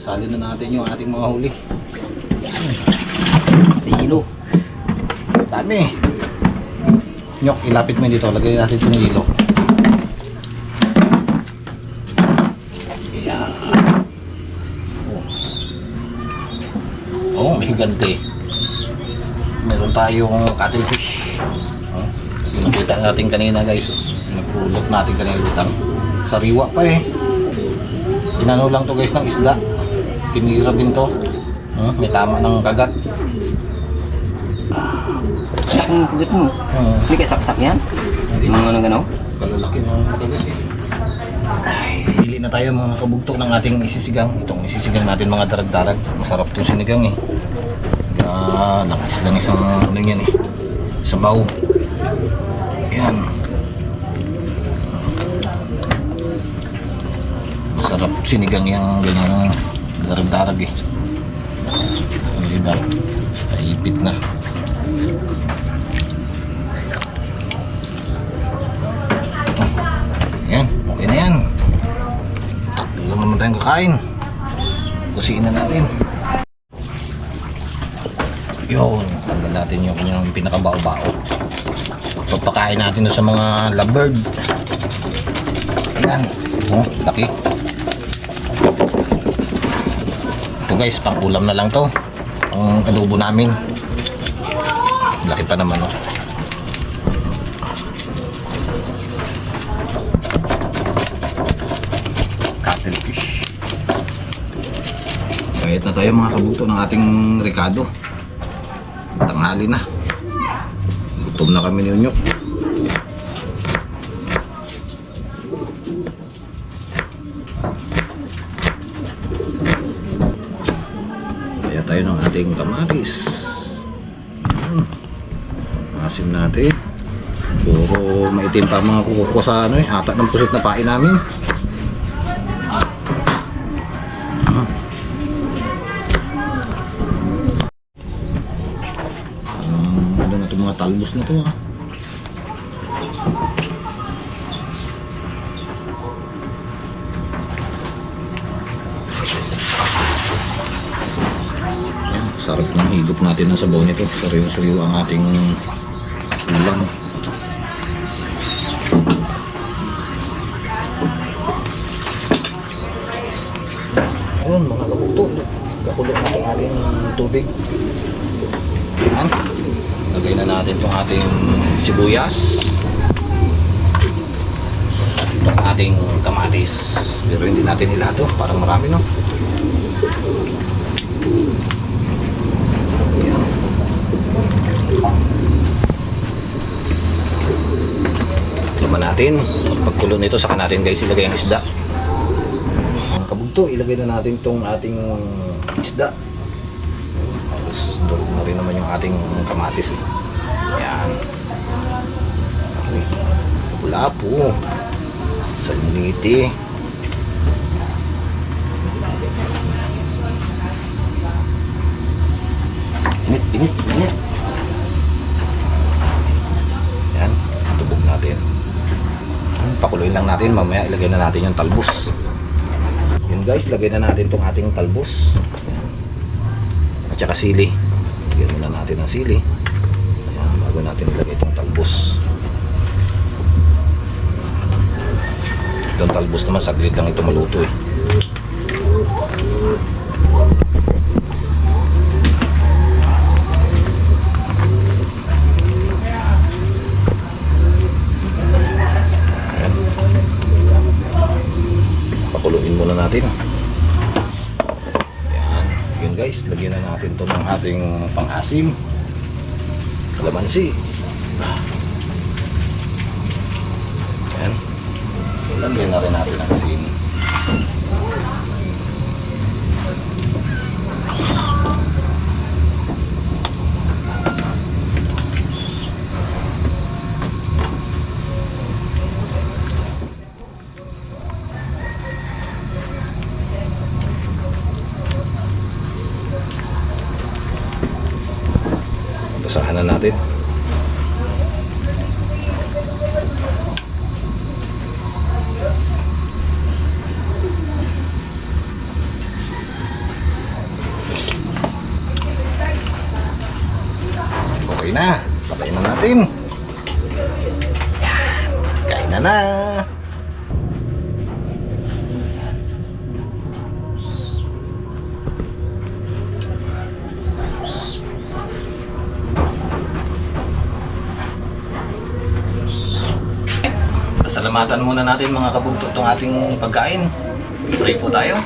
Salin na natin yung ating mga huli. Hilo. Dami. Nyok, ilapit mo dito. Lagay natin itong hilo. Ayan. Oh, may higante. Meron tayong cuttlefish. Oh, yung nakita natin kanina guys. Nagpulot natin kanina lutang. Sariwa pa eh. Inano lang to guys ng isda. Tinira din to. May tama ng kagat. Ang kagat mo. Hindi kaya saksak yan? Hindi mga ano gano'n? Kalalaki ng kagat eh. Pili na tayo mga kabugtok ng ating isisigang. Itong isisigang natin mga darag-darag. Masarap itong sinigang eh. Nakis lang isang ano yan eh. Sabaw. Yan. Masarap sinigang yung ganyang darag-darag eh. So, diba? Naipit na. Yan, okay na yan. Takbo lang naman tayong kakain. Kusina natin. Yun, tanggal natin yung kanyang pinakabao-bao. Papakain natin sa mga lovebird. Ayan, oh, laki. Ito guys, pang ulam na lang to. Ang adobo namin. Laki pa naman oh. Cuttlefish. Kahit na tayo mga kabuto ng ating Ricardo. Tanghali na. Gutom na kami ni Unyok. Kaya tayo ng ating kamatis. Asim natin. Puro maitim pa mga kuko sa ano eh. Hata ng pusit na pain namin. Mga talbos na to ha. Sarap ng higop natin ng sabaw nito. Sariwa-sariwa ang ating ulam. Ayun mga kabugto, kakulo natin ating tubig. Yan. Lagay na natin itong ating sibuyas at itong ating kamatis, pero hindi natin ilato, parang marami no. Ayan. Laman natin, pagkulo nito saka natin guys ilagay ang isda. Ang kabugto, ilagay na natin itong ating isda. Doon na rin naman yung ating kamatis eh. Yan. Okay. Pula po. Saluniti. Init. Yan. Tubog natin. Pakuloyin lang natin. Mamaya ilagay na natin yung talbos. Yun guys, ilagay na natin itong ating talbos. Yan. At saka sili. Lagyan muna natin ng sili. Ayan, bago natin ilagay itong talbos. Itong talbos naman saglit lang ito maluto eh. Ayan. Pakuluin muna natin. Guys, lagyan na natin ito ng ating pang-asim, kalamansi. Ayan. Lagyan na rin natin ang asin. Basahan na natin. Okay na. Patayin na natin. Yan. Kain na na. Pasalamatan muna natin mga kabugto itong ating pagkain. Pray po tayo.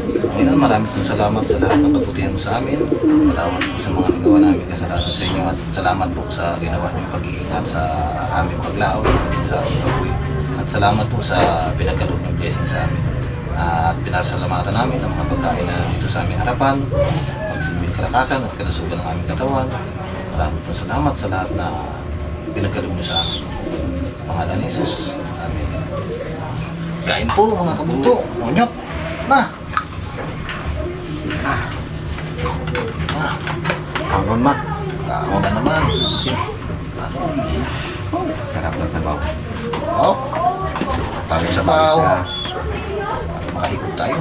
Panginoon, maraming pong salamat sa lahat ng pagbutihan mo sa amin. Patawad po sa mga nagawa namin kasalanan sa inyo at salamat po sa ginawa niyong pag-iingat sa aming paglaot, sa aming pag-uwi. At salamat po sa pinagkaloob ng blessing sa amin. At pinasalamatan namin ang mga pagkain na dito sa aming harapan, magsilbing kalakasan at kalasugan ng aming katawan. Maraming pong salamat sa lahat na pinagkaloob niyo sa amin. Pangalan ni Jesus. Amen. Kain po mga kabugto. Onyok. Na. Kangon mat. Kaon na naman. Sarap ng sabaw. Oh. Tayo sa baw. Makahigop tayo.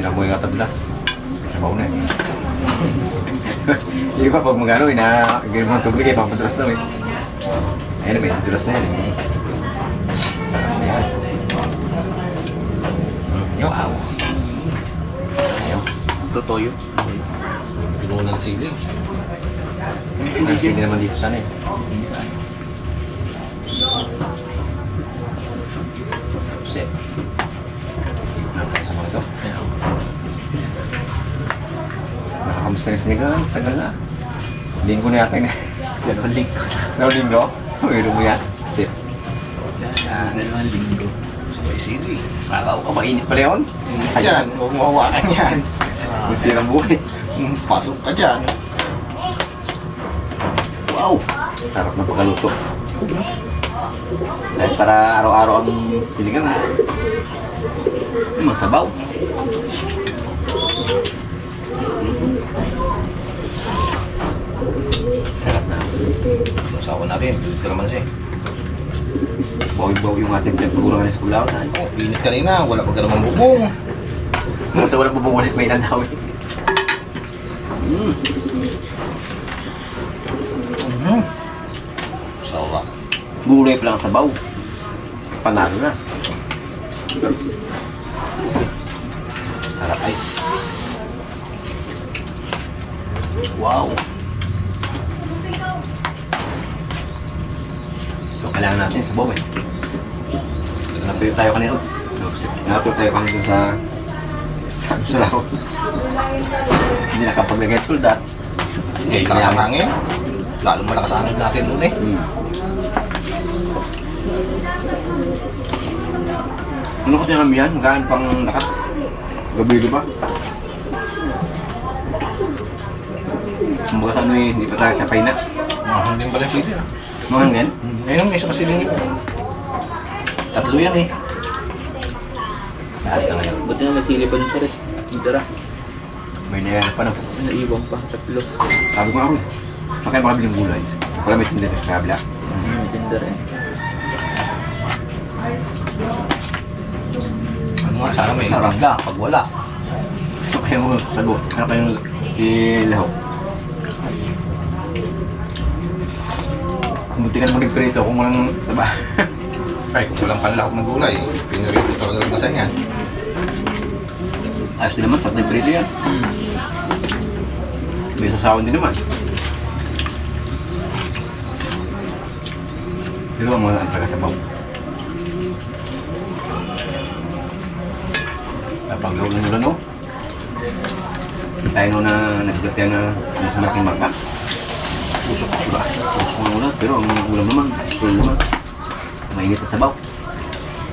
Pinamoy nga tabilas. May sabaw na eh. Yung iba pag magano, gano'n mga tubig eh, pampadulas na eh. Ayun na, may pampadulas na yan eh. Sarap na yan. Wow. Ayaw. Totoyo. Pinuho ng sili. Ang sige naman dito sana eh. Sarap. Nakakamsa mo ito? Nakakamusta rin sinigang? Tagal na. Linggo na yata yun. Dalawang linggo. Dalawang linggo? Mayroon mo yan? Sip. Dalawang linggo. Sabay sili. Akala ko mainit pala yun. Yan. Huwag mo hawakan yan. Masirang buhay. Pasok ka dyan. Wow! Sarap na pagkaluto. Dahil para araw-araw ang sinigang. Masabaw. Sarap na. Masawa natin. Pilit ka naman siya. Bawi-bawi yung ating pinagpagurangan sa kulaw. Oh, init kanina. Wala pa ka naman bubong. Sa walang bubungan may nanawin. Sawa. Gulay pa lang sa baw. Panalo na. Sarap ay. Wow! So, kailangan natin sa baw eh. Natuyo tayo kanina. Natuyo tayo kanina sa laho. Hindi nakapaglagay ito dahil. Okay, lakas ang hangin. Lalong malakas ang anod natin doon eh. Ano kasi kami yan? Gaan pang lakat. Gabi ba? Kumbaga sa ano eh, hindi pa tayo sa paina. Mahal din pala yung sili ah. Mga ngayon? Ngayon may isa pa siling ito. Tatlo yan eh. Saan ka ngayon? Buti na may sili pa dun sa rest. Tara. May nayan pa na. Naiwan pa. Tatlo. Sabi ko nga rin. Saan kayo makabiling gulay? Wala may tindahan sa kabila. Tinda rin. Ano nga, sana may rangga pag wala. Saan kayo sagot? Saan kayo ilahaw? Munti ka na mag-prito kung walang taba. Ay, kung walang panlahok na gulay, pinirito talaga ng basan yan. Ayos din naman, sarap na prito yan. May sasawan din naman. Pero ang mga talaga sa baw. Napaglaw lang nila, no? Tayo no na nagsulat yan na sa malaking mangga. Pusok ko ba? Pusok ko ulat, pero ang ulam naman, sulo naman. Mainit na sabaw.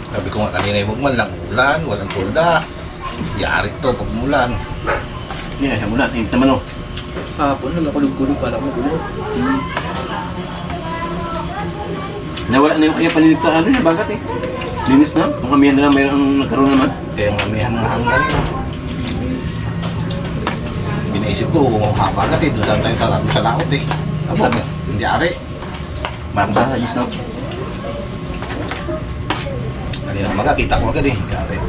Sabi ko nga kanina yung man lang ulan, walang tulda. Yari to pag umulan. Hindi na siya mula, tingin naman o. Hapon na makulog-kulog pala mo gulo. Nawala na yung kaya panilig sa ano yung bagat eh. Linis na, ang kamihan na lang mayroong nagkaroon naman. Kaya ang amihan ng hanggan yun. Binaisip ko, hapagat eh, doon saan tayo tarap sa laot eh. Sabi, hindi ari. Makakasa, ayos na. Kanina umaga, kita ko agad eh, hindi ari.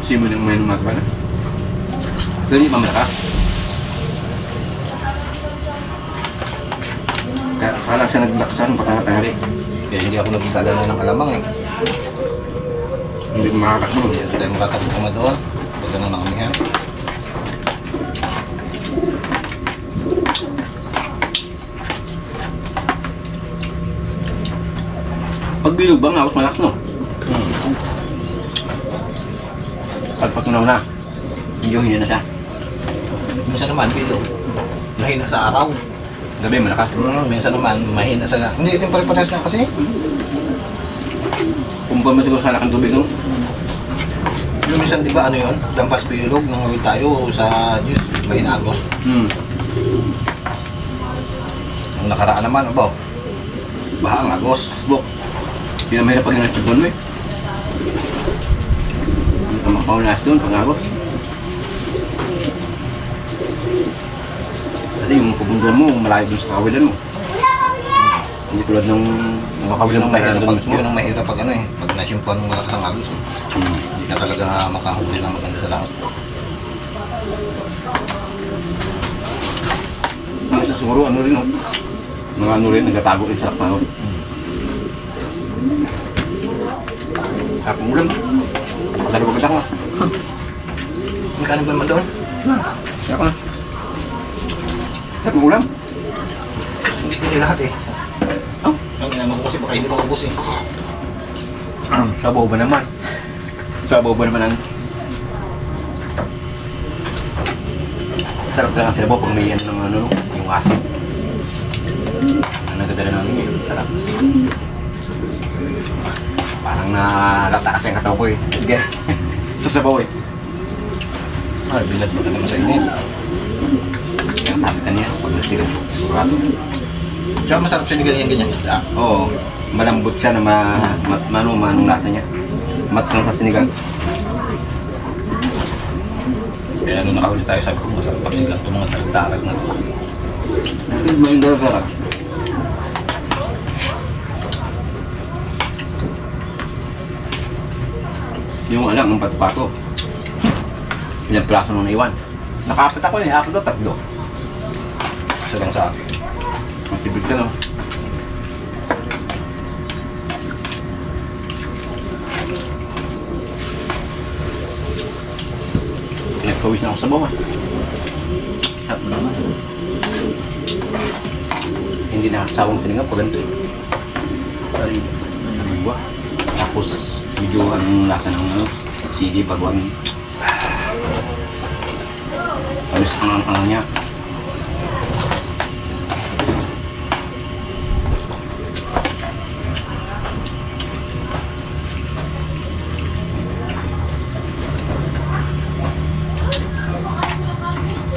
Simo ng may numagawa na. Pero hindi mamala ka. Kaya parang siya naglaksan pagkatangali. Kaya hindi ako nagdala ng alamang eh. Hindi ko makakakbo. Hindi tayo makatakbo kami doon. Pag ganun na kami yan. Pag bilog bang halos malakas no? Pag patunaw na, medyo hindi na siya. Minsan naman, bilog. Mahina sa araw. Gabi malakas. Minsan naman, mahina sa... Hindi, ito yung pare-parehas nga kasi. Kung ba siguro sana kang tubig no? Yung minsan, di ba, ano yun? Dampas bilog, nangawin tayo sa Diyos, mahinagos. Ang nakaraan naman, ano ba? Baha ang agos. Bok. Hindi na mahirap pag nag-tubon mo eh. Hindi ka makaunas doon pag agos. Kasi yung pabunduan mo, malayo doon sa kawilan mo. Hindi tulad ng Yun kawilan ang mo kaya mahirap doon pag, mismo. yun ang mahirap pag ano eh. Pag nasimpuan mo malakas ang agos. Eh. Hindi ka talaga makahuli ng maganda sa lahat. Ang isa siguro, ano rin, no? Mga ano rin, nagtatago rin sa panahon. Kapong ulam. Dalawa ganda ko. Magkano ba naman doon? Kaya ko na. Kapong ulam. Hindi ko lahat eh. Oh. Ang inano ko kasi baka hindi makubos eh. Sabaw ba naman? Sabaw ba naman ang... Sarap lang ang sinabaw pag may ano ng ano, yung asin. Ang nagadala namin yun, sarap. Parang nalata kasi ang kataw ko eh. Sige. Sa sabaw eh. Ay, bilad mo na naman sa init. Kaya sabi ka niya, pag nasira, sigurado. Siya masarap siya ni ganyan-ganyan isda. Oo, malambot siya na manong lasa niya. Mats lang sa sinigang. Kaya nung nakahuli tayo, sabi ko masarap pag sila itong mga darag na to. Ito ba yung dalaga? Yung alam, ang pato-pato. Ilang plaso nung naiwan. Nakapat ako eh, ako to, 3. Isa lang sa akin. Matibig ka no? Pinagpawis na ako sa bawah. At naman. Hindi na sawang sininga pag ganito. Sorry. Nabigwa. Tapos medyo ang lasa ng ano, CD baguan. Alis ang niya.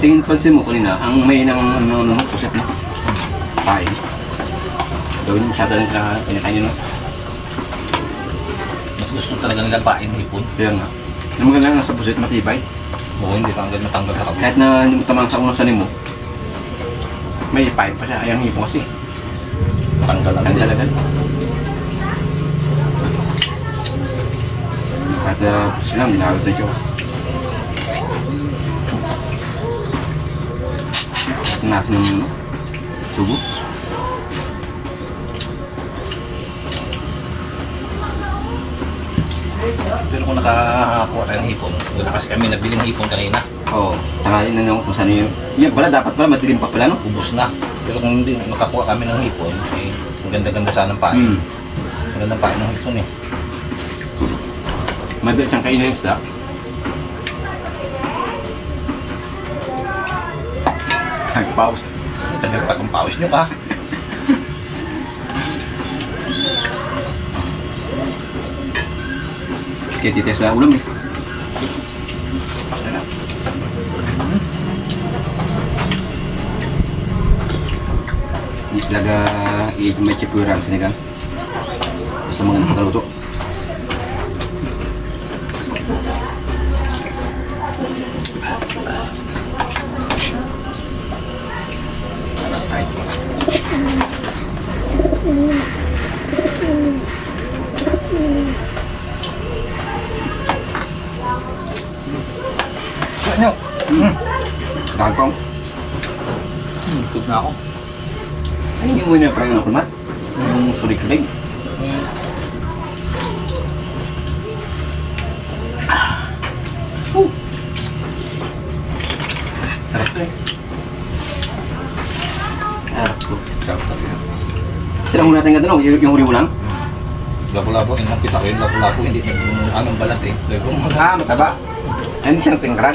Tingin pansin mo kanina, ang may ng ano puset no? Pain. Gawin mo masyado lang kinakain no? Mas gusto talaga nila pain hipon. Kaya nga. Yung maganda nga sa puset matibay. Oo, hindi ka agad matanggal sa kabila. Kahit na hindi mo tamang sa unang sanin mo, may pain pa siya. Ayang hipon kasi. Tanggal Ang agad. dalagal. Kahit puset lang, dinarot na siya. Nasa ng ano, sugo. Pero kung nakakuha tayo ng hipon, wala kasi kami nabiling hipon kanina. Oo, tangalin na naman kung saan yun. Yan pala, dapat pala madilim pa pala no? Ubus na. Pero kung hindi nakakuha kami ng hipon, eh, ang ganda-ganda sana ng pain. Ang ganda ng pain ng hipon eh. Madali siyang kainin ng isda. Nagpaus. Tagal-tak ang pawis nyo ka. Kaya titis sa ulam eh. Sarap. Hindi talaga may chipura ang sinigang. Basta mga nakakaluto. nyo. Kangkong. Tug na ako. Ay, hindi mo na parang ano kulmat. Yung sulig-sulig. Sarap to eh. Sarap to. Sarap talaga. Sila muna natin nga yung huli mo lang. Labo-labo, inang kita ko yung labo-labo, hindi anong balat eh. Ah, mataba. Ay, hindi siya nagtingkarag.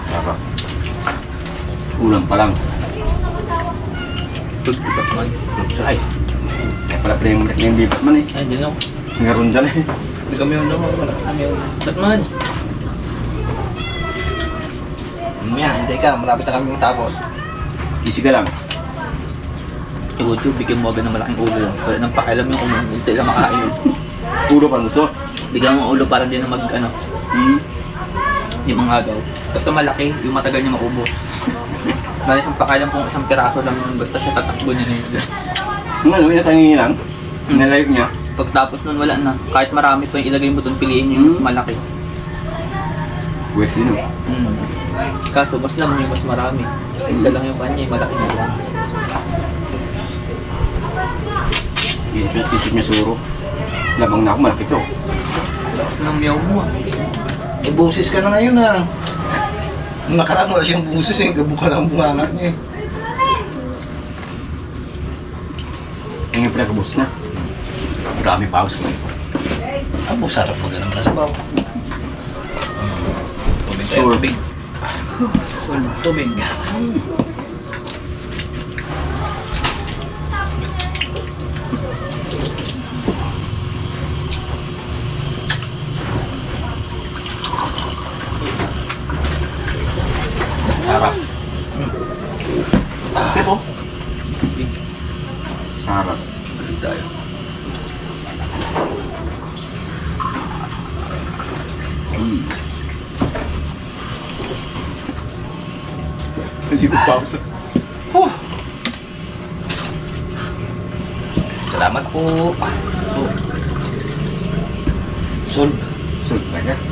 Sarap. Ulam pa lang. Tug, ipat man. Ay. Kaya pala pala yung bibat man eh. Ay, hindi na ako. Ngaroon dyan eh. Hindi kami yung naman. Wala kami yung... Ba't man? Mamaya, hindi ka, malapit na kami matapos. Easy ka lang. YouTube, bigyan mo agad ng malaking ulo lang. Wala nang pakialam yung kung hindi lang makain. Puro pa gusto. Bigyan mo ng ulo para hindi na mag, ano, hindi mangagaw. Basta malaki, yung matagal niya maubos. Dahil isang pakialam kung isang piraso lang yun, basta siya tatakbo niya na yun. Yung ano, yung tangingi lang. Nalive niya. Pagtapos nun, wala na. Kahit marami pa yung ilagay mo doon, piliin niyo yung mas malaki. Wes yun. Kaso, mas lang yung mas marami. Isa lang yung kanya, yung malaki na lang. Isip niya suro. Lamang na ako, malaki to. Nang meow mo ah. Eh, busis ka na ngayon ah. Nung nakaraan wala siyang busis eh, gabo ka lang ang bunganga niya eh. Yung pinagabos na. Marami pa ako. Abo, sarap mo ganun na sa baw. Tubig tayo, Sure. tubig. Tubig. Sarap. Sip oh. Sarap. Balik tayo. Hindi ko pause. Salamat po. Solve. Sulp talaga.